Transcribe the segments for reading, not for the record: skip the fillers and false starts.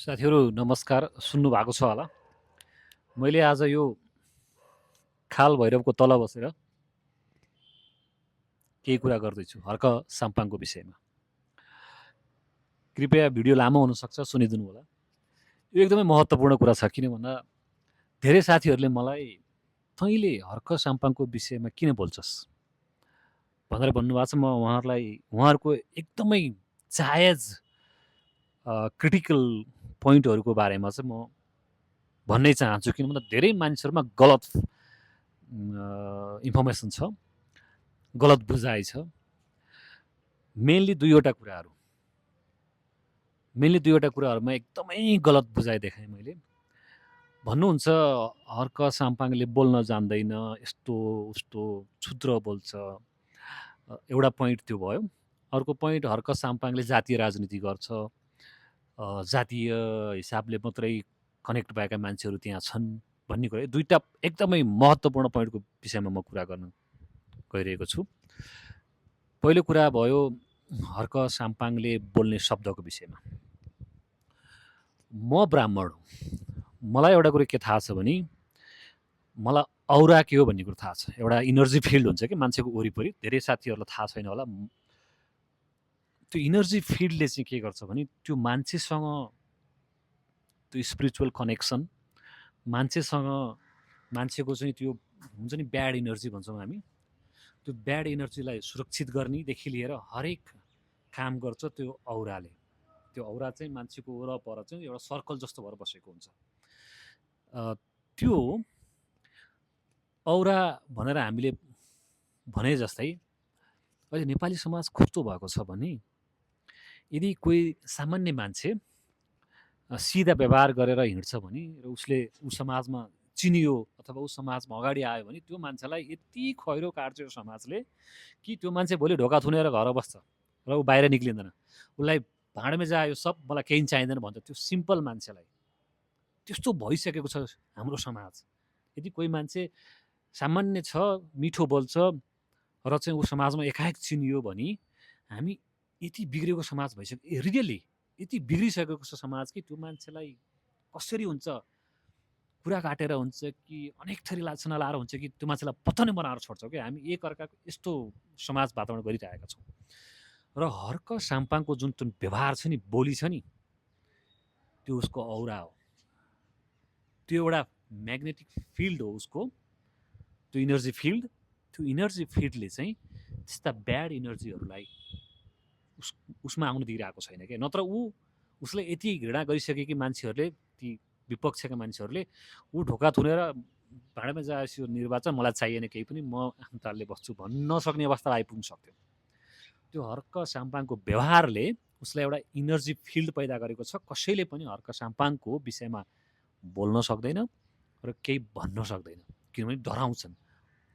साथीहरू नमस्कार। सुन्नु भएको छ होला। मैले आज यो खाल भैरवको तल बसेर केही कुरा गर्दैछु हर्क साम्पाङको विषयमा। कृपया भिडियो लामो हुनसक्छ, सुनिदिनु होला। यो एकदमै महत्त्वपूर्ण कुरा छ, किन भन्दा धेरै साथीहरूले मलाई तैँले हर्क साम्पाङको विषयमा किन बोल्छस् भनेर भन्नुभएको छ। म उहाँहरूको एकदमै जायज क्रिटिकल पोइन्टहरूको बारेमा चाहिँ म भन्नै चाहन्छु, किन भन्दा धेरै मानिसहरूमा गलत इन्फर्मेसन छ, गलत बुझाइ छ। मेनली दुईवटा कुराहरूमा एकदमै गलत बुझाइ देखाएँ मैले। भन्नुहुन्छ हर्क साम्पाङले बोल्न जान्दैन, यस्तो उस्तो क्षुद्र बोल्छ। एउटा पोइन्ट त्यो भयो। अर्को पोइन्ट, हर्क साम्पाङले जातीय राजनीति गर्छ, जातीय हिसाबले मात्रै कनेक्ट भएका मान्छेहरू त्यहाँ छन् भन्ने कुरा। दुईवटा एकदमै महत्त्वपूर्ण पोइन्टको विषयमा म कुरा गर्न गइरहेको छु। पहिलो कुरा भयो हर्क साम्पाङले बोल्ने शब्दको विषयमा। म ब्राह्मण हुँ, मलाई एउटा कुरो के थाहा छ भने मलाई औरा के हो भन्ने कुरो थाहा छ। एउटा इनर्जी फिल्ड हुन्छ कि मान्छेको वरिपरि, धेरै साथीहरूलाई थाहा छैन होला। त्यो इनर्जी फिल्डले चाहिँ के गर्छ भने त्यो मान्छेसँग त्यो स्पिरिचुअल कनेक्सन, मान्छेको चाहिँ त्यो हुन्छ नि ब्याड इनर्जी भन्छौँ हामी, त्यो ब्याड इनर्जीलाई सुरक्षित गर्नेदेखि लिएर हरेक काम गर्छ त्यो औराले। त्यो औरा चाहिँ मान्छेको वरपर चाहिँ एउटा सर्कल जस्तो भएर बसेको हुन्छ। त्यो औरा भनेर हामीले भने जस्तै अहिले नेपाली समाज कस्तो भएको छ भने यदि कोही सामान्य मान्छे सिधा व्यवहार गरेर हिँड्छ भने र ऊ समाजमा चिनियो अथवा ऊ समाजमा अगाडि आयो भने त्यो मान्छेलाई यति खैरो काट्छ यो समाजले कि त्यो मान्छे भोलि ढोका थुनेर घर बस्छ र ऊ बाहिर निक्लिँदैन। उसलाई भाँडमे जायो सब, मलाई केही चाहिँदैन भन्छ त्यो सिम्पल मान्छेलाई। त्यस्तो भइसकेको छ हाम्रो समाज। यदि कोही मान्छे सामान्य छ, मिठो बोल्छ र चाहिँ ऊ समाजमा एकाएक चिनियो भने हामी यति बिग्रेको समाज भइसक्यो। रियली यति बिग्रिसकेको छ समाज कि त्यो मान्छेलाई कसरी हुन्छ, कुरा काटेर हुन्छ कि अनेक थरी लाछना लाएर हुन्छ कि त्यो मान्छेलाई पतनै बनाएर छोड्छौँ क्या हामी। एकअर्काको यस्तो समाज वातावरण गरिरहेका छौँ। र हर्क साम्पाङको जुन व्यवहार छ नि, बोली छ नि, त्यो उसको औरा हो। त्यो एउटा म्याग्नेटिक फिल्ड हो उसको, त्यो इनर्जी फिल्ड। त्यो इनर्जी फिल्डले चाहिँ त्यस्ता ब्याड इनर्जीहरूलाई उसमा आउनु दिइरहेको छैन क्या। नत्र उसले यति घृणा गरिसके कि मान्छेहरूले, ती विपक्षका मान्छेहरूले ऊ ढोका थुनेर भाँडामा जाएपछि यो निर्वाचन मलाई चाहिएन केही पनि, म आफ्नो तालले बस्छु भन्न सक्ने अवस्था आइपुग्न सक्थ्यो। त्यो हर्क साम्पाङको व्यवहारले उसलाई एउटा इनर्जी फिल्ड पैदा गरेको छ। कसैले पनि हर्क साम्पाङको विषयमा बोल्न सक्दैन र केही भन्न सक्दैन, किनभने डराउँछन्।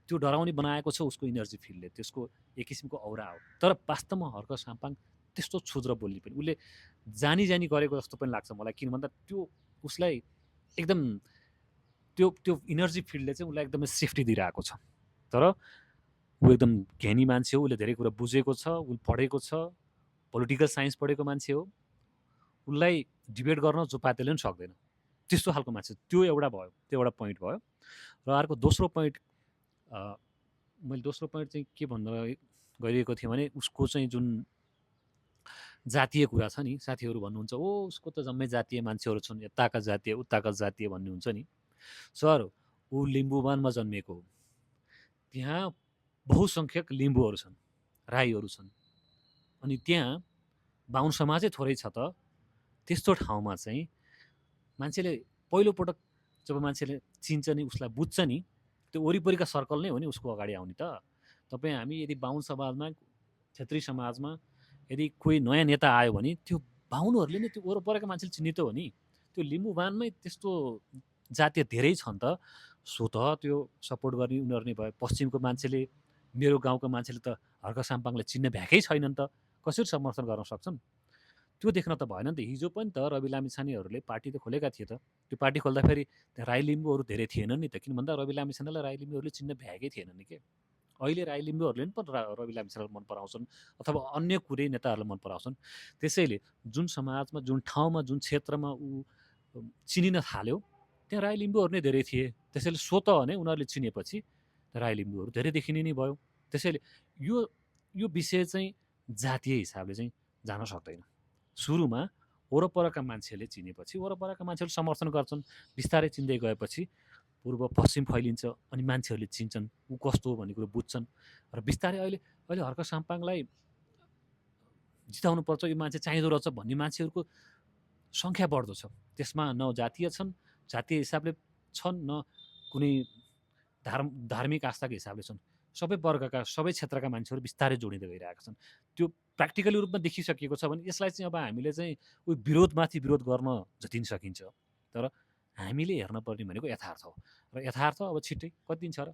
त्यो डराउने बनाएको छ उसको इनर्जी फिल्डले, त्यसको एक किसिमको औरा हो। तर वास्तवमा हर्क साम्पाङ त्यस्तो क्षुद्र बोल्ने पनि उसले जानी गरेको जस्तो पनि लाग्छ मलाई, किन भन्दा त्यो उसलाई एकदम त्यो त्यो इनर्जी फिल्डले चाहिँ उसलाई एकदमै सेफ्टी दिइरहेको छ। तर ऊ एकदम ज्ञानी मान्छे हो, उसले धेरै कुरा बुझेको छ, ऊ पढेको छ, पोलिटिकल साइन्स पढेको मान्छे हो। उसलाई डिबेट गर्न जो पातेले पनि सक्दैन, त्यस्तो खालको मान्छे। त्यो एउटा भयो, त्यो एउटा पोइन्ट भयो। र अर्को दोस्रो पोइन्ट, मैले दोस्रो पोइन्ट चाहिँ के भन्न गइरहेको थिएँ भने उसको चाहिँ जुन जातीय कुरा छ नि, साथीहरू भन्नुहुन्छ ओ उसको त जम्मै जातीय मान्छेहरू छन्, यताका जातीय उताका जातीय भन्नुहुन्छ नि। सर, ऊ लिम्बुवानमा जन्मिएको हो, त्यहाँ बहुसङ्ख्यक लिम्बूहरू छन्, राईहरू छन्, अनि त्यहाँ बाहुन समाजै थोरै छ। त त्यस्तो ठाउँमा चाहिँ मान्छेले पहिलोपटक जब मान्छेले चिन्छ नि, उसलाई बुझ्छ नि, त्यो वरिपरिका सर्कल नै हो नि उसको अगाडि आउने। त तपाईँ हामी यदि बाहुन समाजमा, क्षेत्री समाजमा यदि कोही नयाँ नेता आयो भने त्यो बाहुनहरूले नै त्यो वरपरका मान्छेले चिन्ने त हो नि। त्यो लिम्बुवानमै त्यस्तो जातीय धेरै छन् त, स्वत त्यो सपोर्ट गर्ने उनीहरू नै भयो। पश्चिमको मान्छेले, मेरो गाउँको मान्छेले त हर्क साम्पाङलाई चिन्न भ्याएकै छैनन् त, कसरी समर्थन गर्न सक्छन्? त्यो देख्न त भएन नि त। हिजो पनि त रवि लामिछानेहरूले पार्टी त खोलेका थिए त। त्यो पार्टी खोल्दाखेरि त्यहाँ राई लिम्बूहरू धेरै थिएनन् नि त, किन भन्दा रवि लामिछानेलाई राई लिम्बूहरूले चिन्न भ्याएकै थिएनन् नि के। अहिले राई लिम्बूहरूले पनि रवि लामिछानेलाई मन पराउँछन् अथवा अन्य कुनै नेताहरूलाई मन पराउँछन्। त्यसैले जुन समाजमा, जुन ठाउँमा, जुन क्षेत्रमा ऊ चिनिन थाल्यो, त्यहाँ राई लिम्बूहरू नै धेरै थिए। त्यसैले स्वतः नै उनीहरूले चिनेपछि राई लिम्बूहरू धेरै देखिने नै भयो। त्यसैले यो यो विषय चाहिँ जातीय हिसाबले चाहिँ जान सक्दैन। सुरुमा वरपरका मान्छेले चिनेपछि वरपरका मान्छेहरूले समर्थन गर्छन्। बिस्तारै चिन्दै गएपछि पूर्व पश्चिम फैलिन्छ अनि मान्छेहरूले चिन्छन् ऊ कस्तो हो भन्ने कुरो बुझ्छन् र बिस्तारै अहिले अहिले हर्क साम्पाङलाई जिताउनुपर्छ, यो मान्छे चाहिँदो रहेछ भन्ने मान्छेहरूको सङ्ख्या बढ्दो छ। त्यसमा न जातीय छन्, जातीय हिसाबले छन्, न कुनै धार्मिक आस्थाको हिसाबले छन्। सबै वर्गका, सबै क्षेत्रका मान्छेहरू बिस्तारै जोडिँदै गइरहेका छन्। त्यो प्र्याक्टिकली रूपमा देखिसकिएको छ भने यसलाई चाहिँ अब हामीले चाहिँ विरोधमाथि विरोध गर्न जति नि सकिन्छ। तर हामीले हेर्न पर्ने भनेको यथार्थ हो र यथार्थ अब छिट्टै कति दिन छ र।